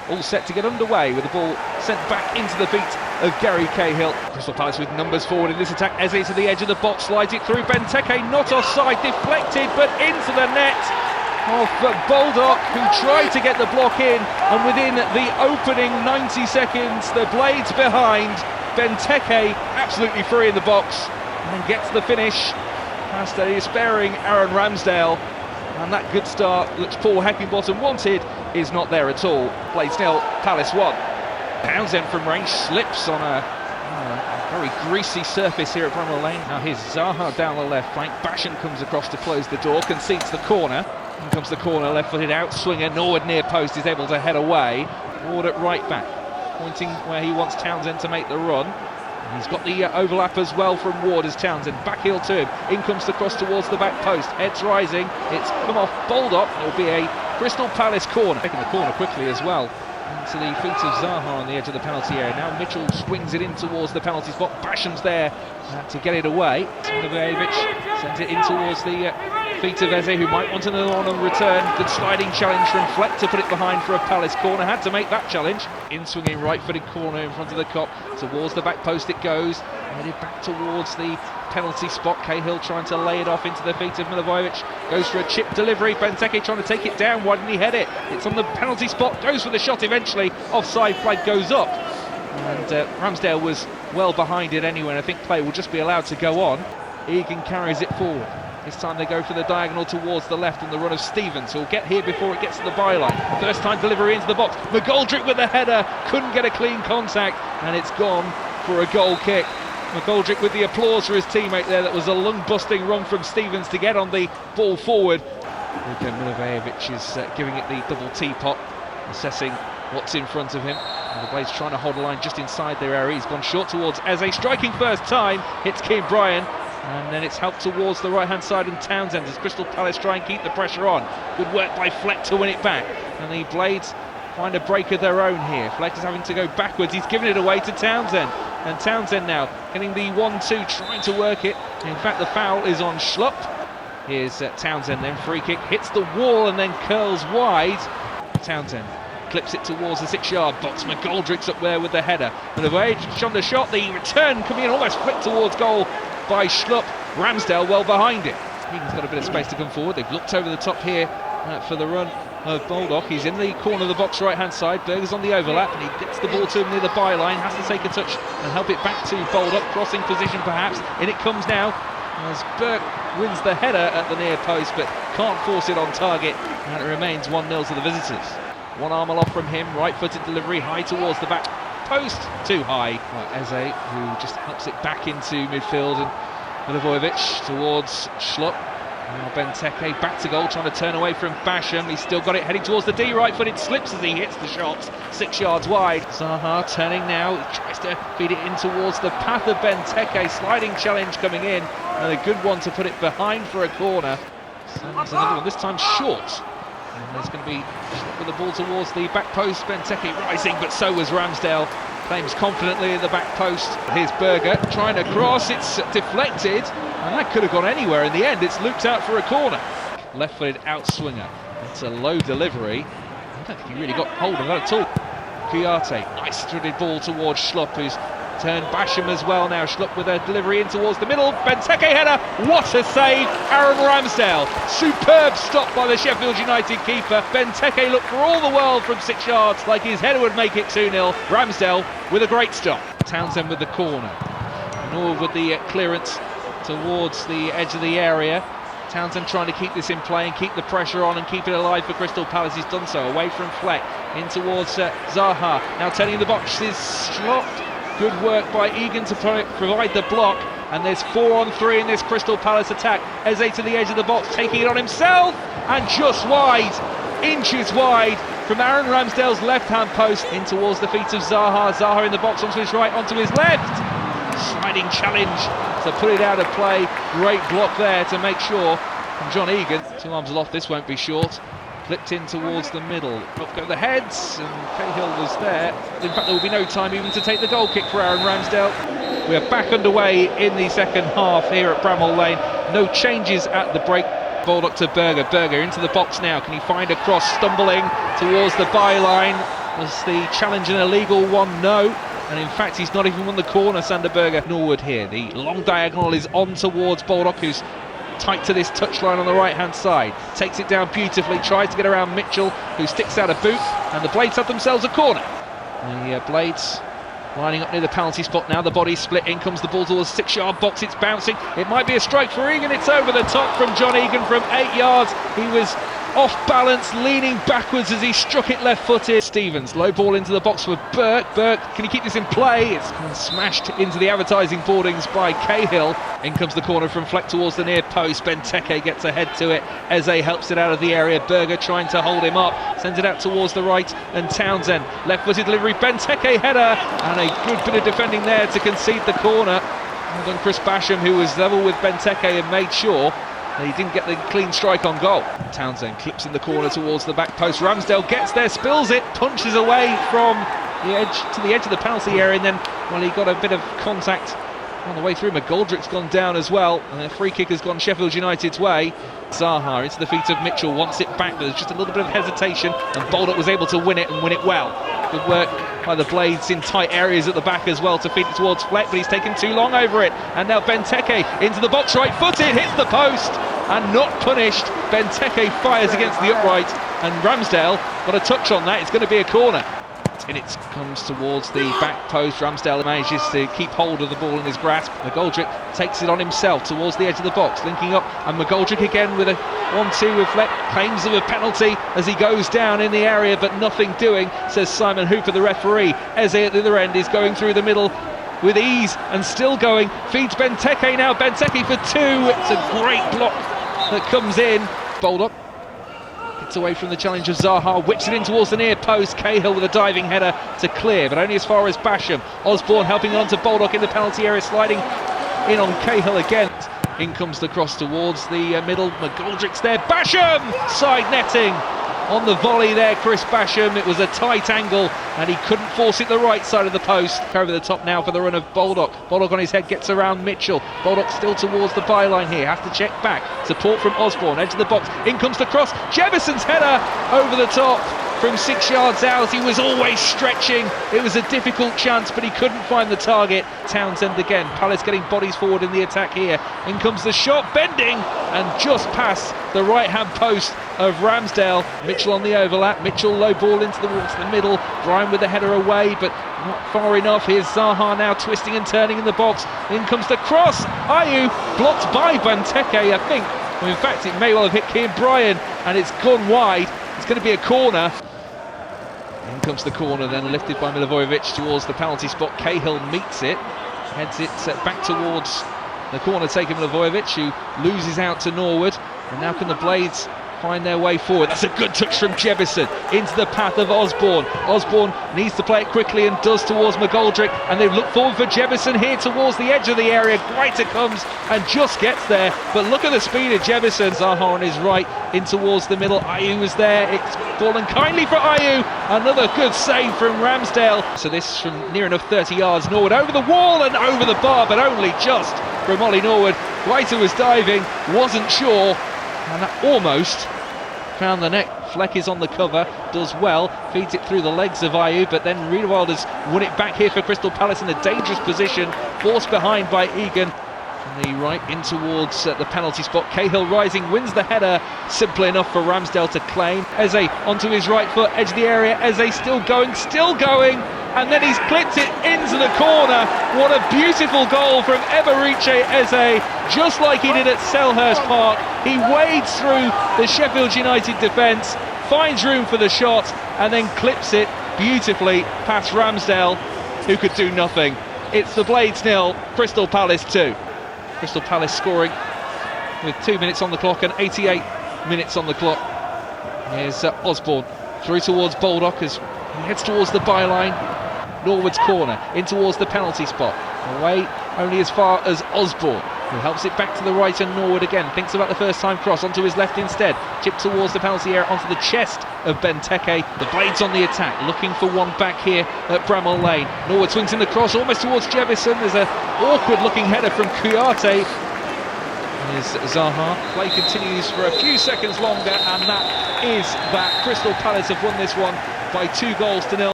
all set to get underway with the ball sent back into the feet of Gary Cahill. Crystal Palace with numbers forward in this attack. Eze to the edge of the box, slides it through. Benteke not offside, deflected but into the net of Baldock, who tried to get the block in, and within the opening 90 seconds the Blades behind. Benteke absolutely free in the box and then gets the finish past a despairing Aaron Ramsdale, and that good start that Paul Heckingbottom wanted is not there at all. Blades nil, Palace 1. Townsend from range slips on a very greasy surface here at Bramall Lane. Now here's Zaha down the left flank. Basham comes across to close the door, concedes the corner. In comes the corner, left-footed out swinger. Norwood near post is able to head away. Ward at right back, pointing where he wants Townsend to make the run. And he's got the overlap as well from Ward as Townsend back heel to him. In comes the cross towards the back post. Heads rising. It's come off Baldock. It'll be a Crystal Palace corner. Taking the corner quickly as well. Into the feet of Zaha on the edge of the penalty area. Now Mitchell swings it in towards the penalty spot. Basham's there to get it away. Milivojevic sends it in towards the feet of Eze, who might want another one on return. Good sliding challenge from Fleck to put it behind for a Palace corner. Had to make that challenge. In swinging right-footed corner in front of the Kop. Towards the back post it goes. Headed back towards the penalty spot. Cahill trying to lay it off into the feet of Milivojevic. Goes for a chip delivery. Benteke trying to take it down. Why didn't he head it? It's on the penalty spot. Goes for the shot eventually. Offside flag goes up. And Ramsdale was well behind it anyway, and I think play will just be allowed to go on. Egan carries it forward. This time they go for the diagonal towards the left on the run of Stevens, who'll get here before it gets to the byline. First time delivery into the box. McGoldrick with the header. Couldn't get a clean contact, and it's gone for a goal kick. McGoldrick with the applause for his teammate there. That was a lung-busting run from Stevens to get on the ball forward. Milivojevic is giving it the double teapot, assessing what's in front of him. And the Blades trying to hold a line just inside their area. He's gone short towards Eze, striking first time, hits Keane Bryan, and then it's helped towards the right hand side and Townsend as Crystal Palace try and keep the pressure on. Good work by Fleck to win it back, and the Blades find a break of their own here. Fleck is having to go backwards. He's given it away to Townsend, and Townsend now getting the 1-2, trying to work it. In fact, the foul is on Schlupp. Here's Townsend, then free kick hits the wall and then curls wide. Townsend clips it towards the 6-yard box. McGoldrick's up there with the header. Milivojevic on the shot, the return coming in, almost flicked towards goal by Schlupp. Ramsdale well behind it. Egan's got a bit of space to come forward. They've looked over the top here for the run of Baldock. He's in the corner of the box right hand side. Berger's on the overlap and he gets the ball to him near the byline. Has to take a touch and help it back to Baldock. Crossing position perhaps. In it comes now as Burke wins the header at the near post but can't force it on target, and it remains 1-0 to the visitors. One arm aloft from him, right-footed delivery, high towards the back post, too high. Eze, who just helps it back into midfield, and Milivojevic towards Schlupp. Now Benteke back to goal, trying to turn away from Basham. He's still got it heading towards the D, right-footed, slips as he hits the shot, 6 yards wide. Zaha turning now, he tries to feed it in towards the path of Benteke. Sliding challenge coming in, and a good one to put it behind for a corner. Sends another one, this time short. And there's going to be with the ball towards the back post. Benteke rising, but so was Ramsdale. Claims confidently at the back post. Here's Berger trying to cross. It's deflected, and that could have gone anywhere. In the end, it's looped out for a corner. Left-footed outswinger. It's a low delivery. I don't think he really got hold of that at all. Kouyaté, nice threaded ball towards Schlupp, who's turned Basham as well now. Schlupp with a delivery in towards the middle. Benteke header. What a save. Aaron Ramsdale. Superb stop by the Sheffield United keeper. Benteke looked for all the world from 6 yards like his header would make it 2-0. Ramsdale with a great stop. Townsend with the corner. Norwood with the clearance towards the edge of the area. Townsend trying to keep this in play and keep the pressure on and keep it alive for Crystal Palace. He's done so. Away from Fleck. In towards Zaha. Now turning the box is Schlupp. Good work by Egan to provide the block, and there's 4-on-3 in this Crystal Palace attack. Eze to the edge of the box, taking it on himself, and just wide, inches wide, from Aaron Ramsdale's left-hand post in towards the feet of Zaha. Zaha in the box, onto his right, onto his left. Sliding challenge to put it out of play. Great block there to make sure from John Egan. 2 arms aloft, this won't be short. Flipped in towards the middle. Up go the heads, and Cahill was there. In fact, there will be no time even to take the goal kick for Aaron Ramsdale. We are back underway in the second half here at Bramall Lane. No changes at the break. Baldock to Berger. Berger into the box now. Can he find a cross? Stumbling towards the byline. Was the challenge an illegal one? No. And in fact, he's not even won the corner, Sander Berge. Norwood here. The long diagonal is on towards Baldock, who's tight to this touchline on the right-hand side. Takes it down beautifully, tries to get around Mitchell, who sticks out a boot, and the Blades have themselves a corner. The Blades lining up near the penalty spot now. The body's split. In comes the ball towards 6-yard box. It's bouncing. It might be a strike for Egan. It's over the top from John Egan from 8 yards. He was off balance, leaning backwards as he struck it left-footed. Stevens, low ball into the box for Burke. Burke, can he keep this in play? It's smashed into the advertising boardings by Cahill. In comes the corner from Fleck towards the near post. Benteke gets ahead to it. Eze helps it out of the area. Berger trying to hold him up. Sends it out towards the right, and Townsend, left-footed delivery. Benteke header, and a good bit of defending there to concede the corner. Well done Chris Basham, who was level with Benteke and made sure he didn't get the clean strike on goal. Townsend clips in the corner towards the back post. Ramsdale gets there, spills it, punches away from the edge to the edge of the penalty area, and then, well, he got a bit of contact on the way through. McGoldrick's gone down as well, and the free kick has gone Sheffield United's way. Zaha into the feet of Mitchell, wants it back, but there's just a little bit of hesitation, and Baldock was able to win it and win it well. Good work by the Blades in tight areas at the back as well to feed it towards Fleck, but he's taken too long over it. And now Benteke into the box, right-footed, hits the post, and not punished. Benteke fires against the upright, and Ramsdale got a touch on that. It's going to be a corner. And it comes towards the back post. Ramsdale manages to keep hold of the ball in his grasp. McGoldrick takes it on himself towards the edge of the box, linking up, and McGoldrick again with a 1-2 with Fleck. Claims of a penalty as he goes down in the area, but nothing doing, says Simon Hooper, the referee. Eze at the other end is going through the middle with ease and still going. Feeds Benteke now. Benteke for 2. It's a great block that comes in. Baldock gets away from the challenge of Zaha, whips it in towards the near post. Cahill with a diving header to clear, but only as far as Basham. Osborne helping on to Baldock in the penalty area, sliding in on Cahill again. In comes the cross towards the middle. McGoldrick's there. Basham! Side netting on the volley there, Chris Basham. It was a tight angle, and he couldn't force it the right side of the post. Over the top now for the run of Baldock. Baldock on his head gets around Mitchell. Baldock still towards the byline here. Have to check back. Support from Osborne, edge of the box. In comes the cross. Jefferson's header over the top from 6 yards out. He was always stretching. It was a difficult chance, but he couldn't find the target. Townsend again. Palace getting bodies forward in the attack here. In comes the shot, bending and just past the right-hand post of Ramsdale. Mitchell on the overlap. Mitchell low ball into the middle. Brian with the header away, but not far enough. Here's Zaha now twisting and turning in the box. In comes the cross. Ayew blocked by Benteke, I think. Well, in fact, it may well have hit Kean Bryan, and it's gone wide. It's going to be a corner. In comes the corner, then lifted by Milivojevic towards the penalty spot. Cahill meets it, heads it back towards the corner taker Milivojevic, who loses out to Norwood. And now can the Blades find their way forward? That's a good touch from Jefferson into the path of Osborne. Osborne needs to play it quickly and does towards McGoldrick, and they look forward for Jefferson here towards the edge of the area. Greiter comes and just gets there, but look at the speed of Jefferson. Zaha on his right in towards the middle. Ayew was there. It's fallen kindly for Ayew. Another good save from Ramsdale. So this from near enough 30 yards. Norwood over the wall and over the bar, but only just from Ollie Norwood. Greiter was diving, wasn't sure, and that almost found the net. Fleck is on the cover, does well, feeds it through the legs of Ayew, but then Riedewald has won it back here for Crystal Palace in a dangerous position, forced behind by Egan. From the right in towards the penalty spot. Cahill rising, wins the header, simple enough for Ramsdale to claim. Eze onto his right foot, edge of the area. Eze still going, and then he's clipped it into the corner. What a beautiful goal from Ebereche Eze, just like he did at Selhurst Park. He wades through the Sheffield United defence, finds room for the shot, and then clips it beautifully past Ramsdale, who could do nothing. It's the Blades 0, Crystal Palace 2. Crystal Palace scoring with 2 minutes on the clock and 88 minutes on the clock. Here's Osborne through towards Baldock as he heads towards the byline. Norwood's corner in towards the penalty spot. Away only as far as Osborne, who helps it back to the right, and Norwood again thinks about the first time cross onto his left instead. Chip towards the penalty area onto the chest of Benteke. The Blades on the attack, looking for one back here at Bramall Lane. Norwood swings in the cross almost towards Jefferson. There's an awkward looking header from Kouyaté. Here's Zaha. Play continues for a few seconds longer, and that is that. Crystal Palace have won this one by 2 goals to 0.